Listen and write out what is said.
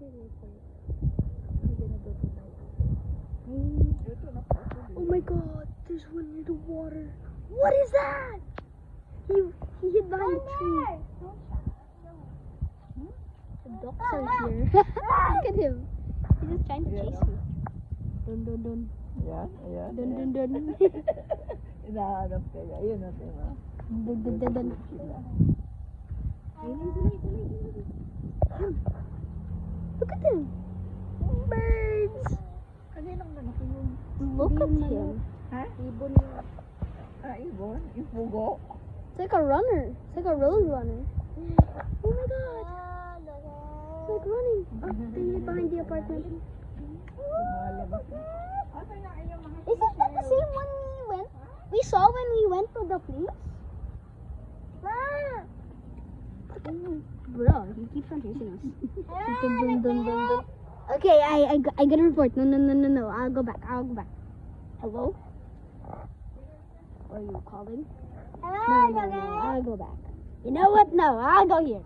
Oh my god, there's one near the water. What is that? He hid behind a tree. The ducks are here. Look at him. He's just trying to chase me. Dun dun dun. Yan, ayan. Dun dun dun. Hinahanap kaya. Ayun natin ma. Dun dun dun dun. Look at him. Birds. Kaninang lalaki yun? Look at him. Ha? Ibon. Ah, ibon? Ipugo? It's like a runner. It's like a road runner. Oh my god. It's like running. Oh, they hid behind the apartment. Lumalabas. Isn't that the same one we saw when we went to the place? Bro, he keeps on chasing us. Dun, dun, dun, dun, dun. Okay, I gotta report. No. I'll go back. Hello? Are you calling? No. I'll go back. You know what? No, I'll go here.